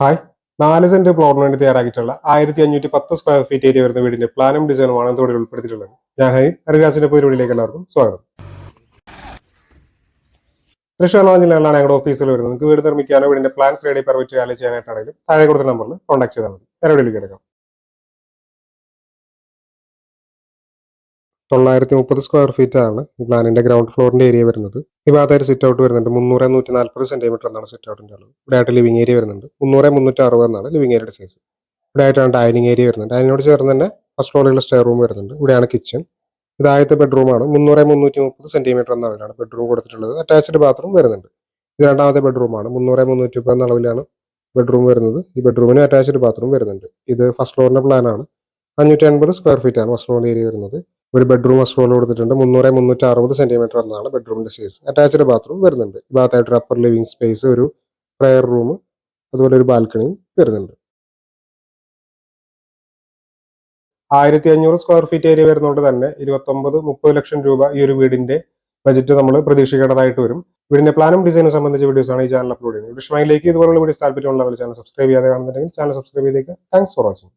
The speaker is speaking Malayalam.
ഹായ്, 4 സെന്റ് ഫ്ലോറിന് വേണ്ടി തയ്യാറാക്കിയിട്ടുള്ള 1510 സ്ക്വയർ ഫീറ്റ് ഏരിയ വരുന്ന വീടിന്റെ പ്ലാനും ഡിസൈനുമാണ് ഇവിടെ ഉൾപ്പെടുത്തിയിട്ടുള്ളത്. ഞാൻ ഹരിദാസിന്റെ പുതിയ വീട്ടിലേക്ക് എല്ലാവർക്കും സ്വാഗതം. തൃശ്ശൂർ ജില്ലയിലാണ് ഞങ്ങളുടെ ഓഫീസിൽ വരുന്നത്. നിങ്ങൾക്ക് വീട് നിർമ്മിക്കാനോ വീടിന്റെ പ്ലാൻ 3D പെർമിറ്റ് കാലി ചെയ്യാനായിട്ടാണെങ്കിലും താഴെ കൊടുത്ത നമ്പറിൽ കോൺടാക്ട് ചെയ്താൽ മതി. വീട്ടിലേക്ക് എടുക്കാം. 930 സ്ക്വയർ ഫീറ്റ് ആണ് ഈ പ്ലാനിന്റെ ഗ്രൗണ്ട് ഫ്ലോറിന്റെ ഏരിയ വരുന്നത്. ഈ ഭാഗത്തായിട്ട് സിറ്റ് ഔട്ട് വരുന്നുണ്ട്. 300-140 സെന്റിമീറ്റർ എന്നാണ് സിറ്റ് ഔട്ടിന്റെ അളവ്. ഇവിടെ ആയിട്ട് ലിവിംഗ് ഏരിയ വരുന്നുണ്ട്. 300-360 എന്നാണ് ലിവിംഗ് ഏരിയയുടെ സൈസ്. ഇവിടെ ആയിട്ടാണ് ഡൈനിങ് ഏരിയ വരുന്നത്. ഡൈനിനോട് ചേർന്ന് തന്നെ ഫസ്റ്റ് ഫ്ലോറിലുള്ള സ്റ്റെയർ റൂം വരുന്നുണ്ട്. ഇവിടെയാണ് കിച്ചൺ. ഇത് ആദ്യത്തെ ബെഡ്റൂമാണ്. 300-330 സെന്റിമീറ്റർ എന്ന അളവിലാണ് ബെഡ്റൂം കൊടുത്തിട്ടുള്ളത്. അറ്റാച്ച്ഡ് ബാത്റൂം വരുന്നുണ്ട്. ഇത് രണ്ടാമത്തെ ബെഡ്റൂമാണ്. 300-330 എന്ന അളവിലാണ് ബെഡ്റൂം വരുന്നത്. ഈ ബെഡ്റൂമിന് അറ്റാച്ച്ഡ് ബാത്റൂം വരുന്നുണ്ട്. ഇത് ഫസ്റ്റ് ഫ്ലോറിന്റെ പ്ലാനാണ്. 580 സ്ക്വയർ ഫീറ്റ് ആണ് ഫസ്റ്റ് ഫ്ലോറിന്റെ ഏരിയ വരുന്നത്. ഒരു ബെഡ്റൂം ഫസ്റ്റ് ഫ്ലോറിൽ കൊടുത്തിട്ടുണ്ട്. 300-360 സെന്റിമീറ്റർ എന്നാണ് ബെഡ്റൂമിന്റെ സൈസ്. അറ്റാച്ച്ഡ് ബാത്റൂം വരുന്നുണ്ട്. ഈ ഭാഗത്തായിട്ട് ഒരു അപ്പർ ലിവിംഗ് സ്പേസ്, ഒരു പ്രയർ റൂം, അതുപോലെ ഒരു ബാൽക്കണിയും വരുന്നുണ്ട്. 1500 സ്ക്വയർ ഫീറ്റ് ഏരിയ വരുന്നതുകൊണ്ട് തന്നെ 29-30 ലക്ഷം രൂപ ഈ ഒരു വീടിന്റെ ബജറ്റ് നമ്മൾ പ്രതീക്ഷിക്കേണ്ടതായിട്ട് വരും. വീടിന്റെ പ്ലാനും ഡിസൈനും സംബന്ധിച്ച വീഡിയോസ് ആണ് ഈ ചാനൽ അപ്ലോഡ് ചെയ്യുന്നത്. വിഷ്മയിലേക്ക് ഇതുപോലുള്ള വീഡിയോസ് താല്പര്യമുള്ളവർ ചാനൽ സബ്സ്ക്രൈബ് ചെയ്യാതെ കാണുന്നുണ്ടെങ്കിൽ ചാനൽ സബ്സ്ക്രൈബ് ചെയ്തേക്കുക. Thanks for watching.